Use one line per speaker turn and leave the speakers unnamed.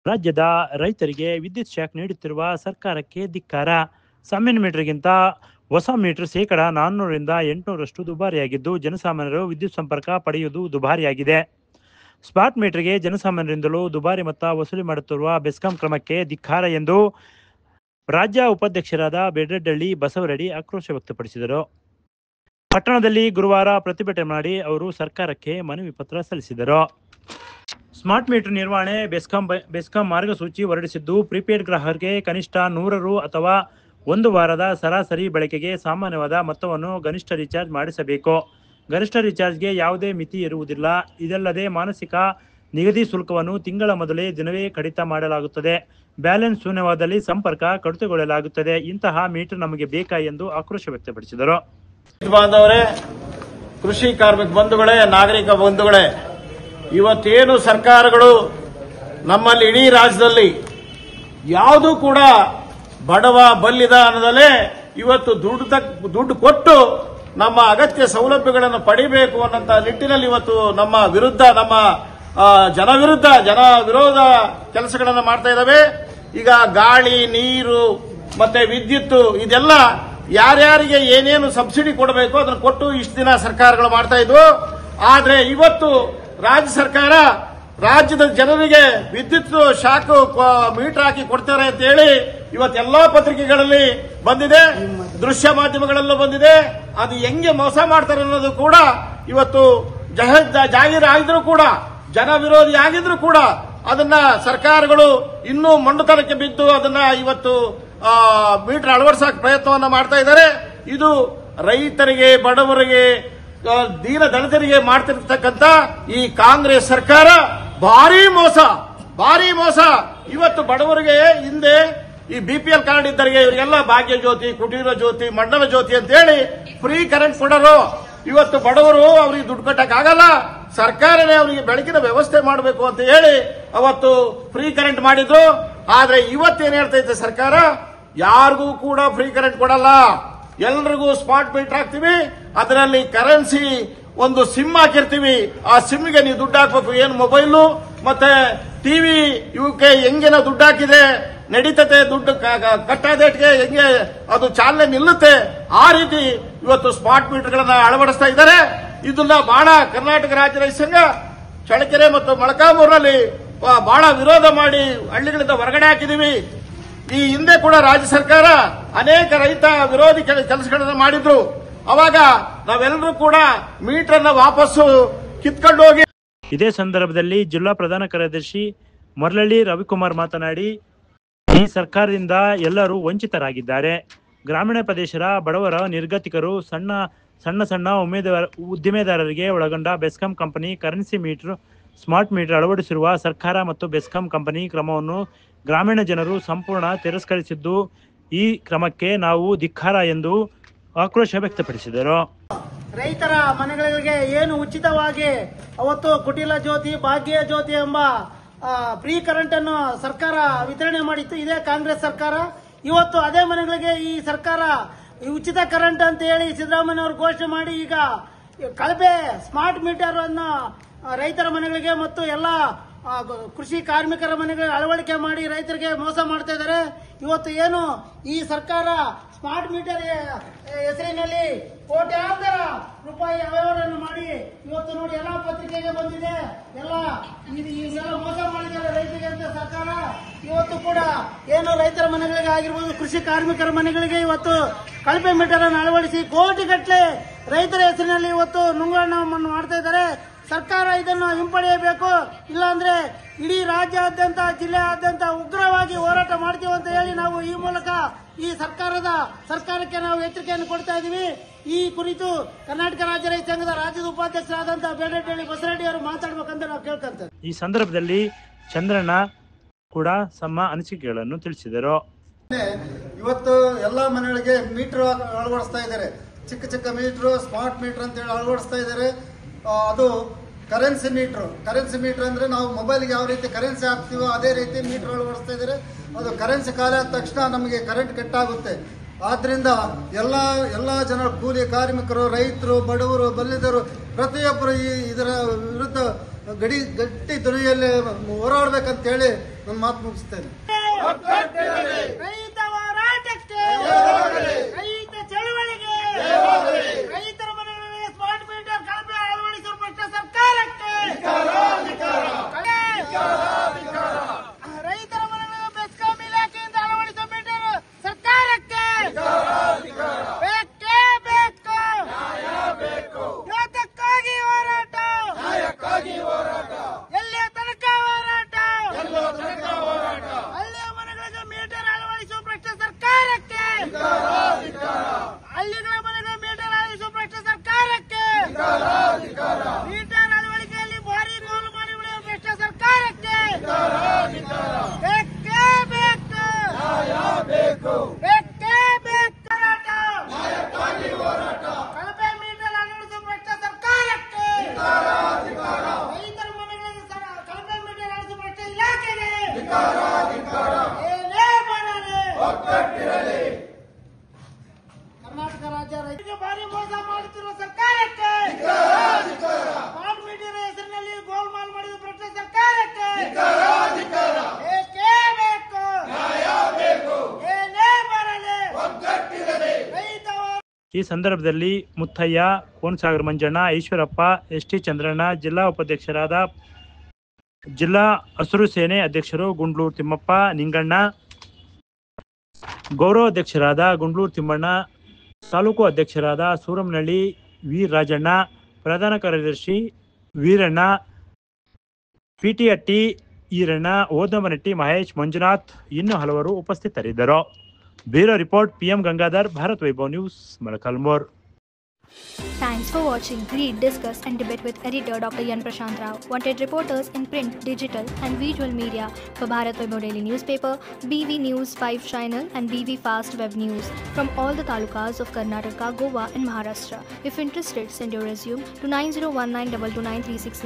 ರಾಜ್ಯದ ರೈತರಿಗೆ ವಿದ್ಯುತ್ ಶಾಕ್ ನೀಡುತ್ತಿರುವ ಸರ್ಕಾರಕ್ಕೆ ಧಿಕ್ಕಾರ. ಸಾಮಾನ್ಯ ಮೀಟರ್ಗಿಂತ ಹೊಸ ಮೀಟರ್ ಶೇಕಡ 400ರಿಂದ 800ರಷ್ಟು ದುಬಾರಿಯಾಗಿದ್ದು, ಜನಸಾಮಾನ್ಯರು ವಿದ್ಯುತ್ ಸಂಪರ್ಕ ಪಡೆಯುವುದು ದುಬಾರಿಯಾಗಿದೆ. ಸ್ಮಾರ್ಟ್ ಮೀಟರ್ಗೆ ಜನಸಾಮಾನ್ಯರಿಂದಲೂ ದುಬಾರಿ ಮೊತ್ತ ವಸೂಲಿ ಮಾಡುತ್ತಿರುವ ಬೆಸ್ಕಾಂ ಕ್ರಮಕ್ಕೆ ಧಿಕ್ಕಾರ ಎಂದು ರಾಜ್ಯ ಉಪಾಧ್ಯಕ್ಷರಾದ ಬೇಡರಹಳ್ಳಿ ಬಸವರೆಡ್ಡಿ ಆಕ್ರೋಶ ವ್ಯಕ್ತಪಡಿಸಿದರು. ಪಟ್ಟಣದಲ್ಲಿ ಗುರುವಾರ ಪ್ರತಿಭಟನೆ ಮಾಡಿ ಅವರು ಸರ್ಕಾರಕ್ಕೆ ಮನವಿ ಪತ್ರ ಸಲ್ಲಿಸಿದರು. ಸ್ಮಾರ್ಟ್ ಮೀಟರ್ ನಿರ್ವಹಣೆ ಬೆಸ್ಕಾಂ ಮಾರ್ಗಸೂಚಿ ಹೊರಡಿಸಿದ್ದು, ಪ್ರಿಪೇಡ್ ಗ್ರಾಹಕರಿಗೆ ಕನಿಷ್ಠ 100 ರು ಅಥವಾ 1 ವಾರದ ಸರಾಸರಿ ಬಳಕೆಗೆ ಸಾಮಾನ್ಯವಾದ ಮೊತ್ತವನ್ನು ಗರಿಷ್ಠ ರೀಚಾರ್ಜ್ ಮಾಡಿಸಬೇಕು. ಗರಿಷ್ಠ ರೀಚಾರ್ಜ್ಗೆ ಯಾವುದೇ ಮಿತಿ ಇರುವುದಿಲ್ಲ. ಇದಲ್ಲದೆ ಮಾನಸಿಕ ನಿಗದಿ ಶುಲ್ಕವನ್ನು ತಿಂಗಳ ಮೊದಲೇ ದಿನವೇ ಕಡಿತ ಮಾಡಲಾಗುತ್ತದೆ. ಬ್ಯಾಲೆನ್ಸ್ ಶೂನ್ಯವಾದಲ್ಲಿ ಸಂಪರ್ಕ ಕಡಿತಗೊಳ್ಳಲಾಗುತ್ತದೆ. ಇಂತಹ ಮೀಟರ್ ನಮಗೆ ಬೇಕಾ ಎಂದು ಆಕ್ರೋಶ ವ್ಯಕ್ತಪಡಿಸಿದರು.
ಕೃಷಿ ಕಾರ್ಮಿಕ ಬಂಧುಗಳೇ, ನಾಗರಿಕ ಬಂಧುಗಳೇ, ಇವತ್ತೇನು ಸರ್ಕಾರಗಳು ನಮ್ಮಲ್ಲಿ ಇಡೀ ರಾಜ್ಯದಲ್ಲಿ ಯಾವುದೂ ಕೂಡ ಬಡವ ಬಲ್ಲಿದ ಅನ್ನದಲ್ಲೇ ಇವತ್ತು ದುಡ್ಡು ಕೊಟ್ಟು ನಮ್ಮ ಅಗತ್ಯ ಸೌಲಭ್ಯಗಳನ್ನು ಪಡಿಬೇಕು ಅನ್ನಂತ ನಿಟ್ಟಿನಲ್ಲಿ ಇವತ್ತು ನಮ್ಮ ವಿರುದ್ಧ, ನಮ್ಮ ಜನ ವಿರೋಧ ಕೆಲಸಗಳನ್ನು ಮಾಡ್ತಾ ಇದ್ದಾವೆ. ಈಗ ಗಾಳಿ, ನೀರು ಮತ್ತೆ ವಿದ್ಯುತ್ ಇದೆಲ್ಲ ಯಾರ್ಯಾರಿಗೆ ಏನೇನು ಸಬ್ಸಿಡಿ ಕೊಡಬೇಕು ಅದನ್ನು ಕೊಟ್ಟು ಇಷ್ಟು ದಿನ ಸರ್ಕಾರಗಳು ಮಾಡ್ತಾ ಇದ್ವು. ಆದ್ರೆ ಇವತ್ತು ರಾಜ್ಯ ಸರ್ಕಾರ ರಾಜ್ಯದ ಜನರಿಗೆ ವಿದ್ಯುತ್ ಶಾಕ್ ಮೀಟರ್ ಹಾಕಿ ಕೊಡ್ತಾರೆ ಅಂತ ಹೇಳಿ ಇವತ್ತೆಲ್ಲಾ ಪತ್ರಿಕೆಗಳಲ್ಲಿ ಬಂದಿದೆ, ದೃಶ್ಯ ಮಾಧ್ಯಮಗಳಲ್ಲೂ ಬಂದಿದೆ. ಅದು ಹೆಂಗೆ ಮೋಸ ಮಾಡ್ತಾರೆ ಅನ್ನೋದು ಕೂಡ ಇವತ್ತು ಜಾಹೀರಾಗಿದ್ರು ಕೂಡ, ಜನ ವಿರೋಧಿ ಆಗಿದ್ರು ಕೂಡ ಅದನ್ನ ಸರ್ಕಾರಗಳು ಇನ್ನೂ ಮೊಂಡುತನಕ್ಕೆ ಬಿದ್ದು ಅದನ್ನ ಇವತ್ತು ಮೀಟರ್ ಅಳವಡಿಸಕ್ಕೆ ಪ್ರಯತ್ನವನ್ನ ಮಾಡ್ತಾ ಇದ್ದಾರೆ. ಇದು ರೈತರಿಗೆ, ಬಡವರಿಗೆ, ದೀನ ದಲಿತರಿಗೆ ಮಾಡ್ತಿರ್ತಕ್ಕಂಥ ಈ ಕಾಂಗ್ರೆಸ್ ಸರ್ಕಾರ ಭಾರಿ ಮೋಸ. ಇವತ್ತು ಬಡವರಿಗೆ ಹಿಂದೆ ಈ ಬಿಪಿಎಲ್ ಕಾರ್ಡ್ ಇದ್ದರಿಗೆ ಇವರಿಗೆಲ್ಲ ಭಾಗ್ಯ ಜ್ಯೋತಿ, ಕುಟೀರ ಜ್ಯೋತಿ, ಮಂಡಲ ಜ್ಯೋತಿ ಅಂತ ಹೇಳಿ ಫ್ರೀ ಕರೆಂಟ್ ಕೊಡೋರು. ಇವತ್ತು ಬಡವರು ಅವರಿಗೆ ದುಡ್ಡು ಕಟ್ಟಕ್ ಆಗಲ್ಲ, ಸರ್ಕಾರನೇ ಅವರಿಗೆ ಬೆಳಕಿನ ವ್ಯವಸ್ಥೆ ಮಾಡಬೇಕು ಅಂತ ಹೇಳಿ ಅವತ್ತು ಫ್ರೀ ಕರೆಂಟ್ ಮಾಡಿದ್ರು. ಆದ್ರೆ ಇವತ್ತೇನ್ ಹೇಳ್ತೈತೆ ಸರ್ಕಾರ, ಯಾರಿಗೂ ಕೂಡ ಫ್ರೀ ಕರೆಂಟ್ ಕೊಡಲ್ಲ, ಎಲ್ರಿಗೂ ಸ್ಮಾರ್ಟ್ ಮೀಟರ್ ಹಾಕ್ತಿವಿ, ಅದರಲ್ಲಿ ಕರೆನ್ಸಿ ಒಂದು ಸಿಮ್ ಹಾಕಿರ್ತೀವಿ, ಆ ಸಿಮ್ಗೆ ನೀವು ದುಡ್ಡು ಹಾಕ್ಬೇಕು. ಏನು ಮೊಬೈಲು ಮತ್ತೆ ಟಿವಿ ಇವಕ್ಕೆ ಹೆಂಗೆ ನಾವು ದುಡ್ಡು ಹಾಕಿದೆ ನಡೀತತೆ, ದುಡ್ಡು ಕಟ್ಟಾದೇಟ್ಗೆ ಹೆಂಗೆ ಅದು ಚಾಲನೆ ನಿಲ್ಲುತ್ತೆ, ಆ ರೀತಿ ಇವತ್ತು ಸ್ಮಾರ್ಟ್ ಮೀಟರ್ಗಳನ್ನ ಅಳವಡಿಸ್ತಾ ಇದ್ದಾರೆ. ಇದನ್ನ ಬಹಳ ಕರ್ನಾಟಕ ರಾಜ್ಯ ರೈತ ಸಂಘ ಚಳ್ಳಕೆರೆ ಮತ್ತು ಮೊಳಕಾಲ್ಮೂರಿನಲ್ಲಿ ಬಹಳ ವಿರೋಧ ಮಾಡಿ ಹಳ್ಳಿಗಳಿಂದ ಹೊರಗಡೆ ಹಾಕಿದೀವಿ. ಈ ಹಿಂದೆ ಕೂಡ ರಾಜ್ಯ ಸರ್ಕಾರ ಅನೇಕ ರೈತ ವಿರೋಧಿ ಕೆಲಸಗಳನ್ನು ಮಾಡಿದ್ರು. ಅವಾಗ ನಾವೆಲ್ಲರೂ ಕೂಡ ಮೀಟರ್ ಅನ್ನ ವಾಪಸ್ಸು ಕಿತ್ಕೊಂಡು ಹೋಗಿ.
ಇದೇ ಸಂದರ್ಭದಲ್ಲಿ ಜಿಲ್ಲಾ ಪ್ರಧಾನ ಕಾರ್ಯದರ್ಶಿ ಮರಳಳ್ಳಿ ರವಿಕುಮಾರ್ ಮಾತನಾಡಿ, ಈ ಸರ್ಕಾರದಿಂದ ಎಲ್ಲರೂ ವಂಚಿತರಾಗಿದ್ದಾರೆ. ಗ್ರಾಮೀಣ ಪ್ರದೇಶದ ಬಡವರ, ನಿರ್ಗತಿಕರು, ಸಣ್ಣ ಉದ್ದಿಮೆದಾರರಿಗೆ ಒಳಗೊಂಡ BESCOM company currency meter, smart meter ಅಳವಡಿಸಿರುವ ಸರ್ಕಾರ ಮತ್ತು ಬೆಸ್ಕಾಂ ಕಂಪನಿ ಕ್ರಮವನ್ನು ಗ್ರಾಮೀಣ ಜನರು ಸಂಪೂರ್ಣ ತಿರಸ್ಕರಿಸಿದ್ದು, ಈ ಕ್ರಮಕ್ಕೆ ನಾವು ಧಿಕ್ಕಾರ ಎಂದು ಆಕ್ರೋಶ ವ್ಯಕ್ತಪಡಿಸಿದರು.
ರೈತರ ಮನೆಗಳಿಗೆ ಏನು ಉಚಿತವಾಗಿ ಅವತ್ತು ಕುಟಿಲ ಜ್ಯೋತಿ, ಭಾಗ್ಯ ಜ್ಯೋತಿ ಎಂಬ ಫ್ರೀ ಕರೆಂಟ್ ಅನ್ನು ಸರ್ಕಾರ ವಿತರಣೆ ಮಾಡಿತ್ತು ಇದೇ ಕಾಂಗ್ರೆಸ್ ಸರ್ಕಾರ. ಇವತ್ತು ಅದೇ ಮನೆಗಳಿಗೆ ಈ ಸರ್ಕಾರ ಉಚಿತ ಕರೆಂಟ್ ಅಂತ ಹೇಳಿ ಸಿದ್ದರಾಮಯ್ಯ ಅವರು ಘೋಷಣೆ ಮಾಡಿ ಈಗ ಕಳಪೆ ಸ್ಮಾರ್ಟ್ ಮೀಟರ್ ಅನ್ನು ರೈತರ ಮನೆಗಳಿಗೆ ಮತ್ತು ಎಲ್ಲ ಕೃಷಿ ಕಾರ್ಮಿಕರ ಮನೆಗಳಿಗೆ ಅಳವಡಿಕೆ ಮಾಡಿ ರೈತರಿಗೆ ಮೋಸ ಮಾಡ್ತಾ ಇದ್ದಾರೆ. ಇವತ್ತು ಏನು ಈ ಸರ್ಕಾರ ಸ್ಮಾರ್ಟ್ ಮೀಟರ್ ಹೆಸರಿನಲ್ಲಿ ಕೋಟ್ಯಾಂತರ ರೂಪಾಯಿ ಅವ್ಯವಹಾರವನ್ನು ಮಾಡಿ ಇವತ್ತು ನೋಡಿ ಎಲ್ಲಾ ಪತ್ರಿಕೆಗೆ ಬಂದಿದೆ, ಎಲ್ಲ ಮೋಸ ಮಾಡಿದ್ದಾರೆ ರೈತರಿಗೆ ಅಂತ ಸರ್ಕಾರ. ಇವತ್ತು ಕೂಡ ಏನು ರೈತರ ಮನೆಗಳಿಗೆ ಆಗಿರ್ಬೋದು, ಕೃಷಿ ಕಾರ್ಮಿಕರ ಮನೆಗಳಿಗೆ ಇವತ್ತು ಕಳಪೆ ಮೀಟರ್ ಅನ್ನು ಅಳವಡಿಸಿ ಕೋಟಿಗಟ್ಟಲೆ ರೈತರ ಹೆಸರಿನಲ್ಲಿ ಇವತ್ತು ನುಂಗಣ್ಣವನ್ನು ಮಾಡ್ತಾ ಇದ್ದಾರೆ. ಸರ್ಕಾರ ಇದನ್ನು ಹಿಂಪಡೆಯಬೇಕು, ಇಲ್ಲಾಂದ್ರೆ ಇಡೀ ರಾಜ್ಯಾದ್ಯಂತ, ಜಿಲ್ಲೆಯಾದ್ಯಂತ ಉಗ್ರವಾಗಿ ಹೋರಾಟ ಮಾಡ್ತೀವಿ ಅಂತ ಹೇಳಿ ನಾವು ಈ ಮೂಲಕ ಈ ಸರ್ಕಾರಕ್ಕೆ ನಾವು ಎಚ್ಚರಿಕೆಯನ್ನು ಕೊಡ್ತಾ ಇದ್ದೀವಿ. ಈ ಕುರಿತು ಕರ್ನಾಟಕ ರಾಜ್ಯ ರೈತ ಸಂಘದ ರಾಜ್ಯದ ಉಪಾಧ್ಯಕ್ಷರಾದಂತಹ ಬೇಡರಹಳ್ಳಿ ಬಸವರೆಡ್ಡಿ ಅವರು ಮಾತಾಡಬೇಕಂತ ನಾವು ಕೇಳ್ಕೊಂತೇವೆ.
ಈ ಸಂದರ್ಭದಲ್ಲಿ ಚಂದ್ರಣ್ಣ ಕೂಡ ತಮ್ಮ ಅನಿಸಿಕೆಗಳನ್ನು ತಿಳಿಸಿದರು.
ಇವತ್ತು ಎಲ್ಲಾ ಮನೆಗಳಿಗೆ ಮೀಟರ್ ಅಳವಡಿಸ್ತಾ ಇದ್ದಾರೆ, ಚಿಕ್ಕ ಮೀಟರ್, ಸ್ಮಾರ್ಟ್ ಮೀಟರ್ ಅಂತ ಹೇಳಿ ಅಳವಡಿಸ್ತಾ ಇದ್ದಾರೆ. ಅದು ಕರೆನ್ಸಿ ಮೀಟರ್ ಅಂದ್ರೆ ನಾವು ಮೊಬೈಲ್ಗೆ ಯಾವ ರೀತಿ ಕರೆನ್ಸಿ ಹಾಕ್ತೀವೋ ಅದೇ ರೀತಿ ಮೀಟರ್ ಅಳವಡಿಸ್ತಾ ಇದ್ದಾರೆ. ಅದು ಕರೆನ್ಸಿ ಖಾಲಿ ಆದ ತಕ್ಷಣ ನಮಗೆ ಕರೆಂಟ್ ಕಟ್ ಆಗುತ್ತೆ. ಆದ್ರಿಂದ ಎಲ್ಲ ಜನರು, ಕೂಲಿ ಕಾರ್ಮಿಕರು, ರೈತರು, ಬಡವರು, ಬಲ್ಲಿದರು ಪ್ರತಿಯೊಬ್ಬರು ಇದರ ವಿರುದ್ಧ ಗಟ್ಟಿ ಧ್ವನಿಯಲ್ಲಿ ಹೋರಾಡಬೇಕಂತ ಹೇಳಿ ನನ್ನ ಮಾತು ಮುಗಿಸ್ತೇನೆ.
ರೈತ ಹೋರಾಟಕ್ಕೆ, ರೈತ ಚಳವಳಿಗೆ, ರೈತರ ಮನೆಗಳಲ್ಲಿ ಸ್ಮಾರ್ಟ್ ಮೀಟರ್ ಕಳಪೆ ಅಳವಡಿಸುವ ಭ್ರಷ್ಟ ಸರ್ಕಾರಕ್ಕೆ, ರೈತರ ಮನೆಗಳಲ್ಲಿ ಬೆಸ್ಕಾಂ ಇಲಾಖೆಯಿಂದ ಅಳವಡಿಸುವ ಮೀಟರ್ ಸರ್ಕಾರಕ್ಕೆ ಬೇಕೇ ಬೇಕು. ಇವತ್ತಕ್ಕಾಗಿ ಹೋರಾಟ, ಎಲ್ಲಿಯ ತನಕ ಹೋರಾಟ, ಹಳ್ಳಿಯ ಮನೆಗಳಿಗೆ ಮೀಟರ್ ಅಳವಡಿಸುವ ಭ್ರಷ್ಟ ಸರ್ಕಾರಕ್ಕೆ, ಹಳ್ಳಿಗಳ ಮನೆಗಳ ಮೀಟರ್ ಅಳವಡಿಸುವ ಭ್ರಷ್ಟ ಸರ್ಕಾರಕ್ಕೆ, ಮೀಟರ್ ಅಳವಡಿಕೆಯಲ್ಲಿ ಭಾರಿ ಗೋಲುಮಾರಿ ಉಳಿಯುವ ಭ್ರಷ್ಟ ಸರ್ಕಾರಕ್ಕೆ ಬೇಕೇ ಬೇಕು, ಬೇಕೇ ಬೇಕು ಹೋರಾಟ. ಕಳಪೆ ಮೀಟರ್ ಅಳವಡಿಸುವ ಭ್ರಷ್ಟ ಸರ್ಕಾರಕ್ಕೆ, ರೈತರ ಮನೆಗಳಲ್ಲಿ ಕಳಪೆ ಮೀಟರ್ ಅಳವಡಿಸುವ ಭ್ರಷ್ಟ ಇಲಾಖೆಗೆ ಏನೇ ಮಾಡಲಿ ಕರ್ನಾಟಕ ರಾಜ್ಯ ರೈತರಿಗೆ ಭಾರಿ ಮೋಸ ಮಾಡುತ್ತಿರುವ ಸರ್ಕಾರಕ್ಕೆ, ಸ್ಮಾರ್ಟ್ ಮೀಟರ್ ಹೆಸರಿನಲ್ಲಿ ಗೋಲ್ಮಾಲ್ ಮಾಡಿದ ಭ್ರಷ್ಟ ಸರ್ಕಾರಕ್ಕೆ ಬೇಕೇ ಬೇಕು, ಏನೇ ಬರಲಿ ರೈತ.
ಈ ಸಂದರ್ಭದಲ್ಲಿ ಮುತ್ತಯ್ಯ, ಕೋನಸಾಗರ ಮಂಜಣ್ಣ, ಈಶ್ವರಪ್ಪ, ಎಸ್.ಟಿ. ಚಂದ್ರಣ್ಣ, ಜಿಲ್ಲಾ ಉಪಾಧ್ಯಕ್ಷರಾದ ಜಿಲ್ಲಾ ಹಸಿರು ಸೇನೆ ಅಧ್ಯಕ್ಷರು ಗುಂಡ್ಲೂರು ತಿಮ್ಮಪ್ಪ, ನಿಂಗಣ್ಣ, ಗೌರವ ಅಧ್ಯಕ್ಷರಾದ ಗುಂಡ್ಲೂರು ತಿಮ್ಮಣ್ಣ, ತಾಲೂಕು ಅಧ್ಯಕ್ಷರಾದ ಸೂರಮನಹಳ್ಳಿ ವಿ ರಾಜಣ್ಣ, ಪ್ರಧಾನ ಕಾರ್ಯದರ್ಶಿ ವೀರಣ್ಣ, ಪಿಟಿಹಟ್ಟಿ ಈರಣ್ಣ, ಓದಮನಟ್ಟಿ ಮಹೇಶ್, ಮಂಜುನಾಥ್ ಇನ್ನೂ ಹಲವರು ಉಪಸ್ಥಿತರಿದ್ದರು. Bureau report PM Gangadhar, Bharat Vaibhav news, Molakalmuru.
Thanks for watching. Read, discuss and debate with editor Dr. Yan Prashant Rao. Wanted reporters in print, digital and visual media for Bharat Vaibhav Daily Newspaper, BV News 5 Channel and BV Fast Web News from all the talukas of Karnataka, Goa and Maharashtra. If interested, send your resume to 9019229369.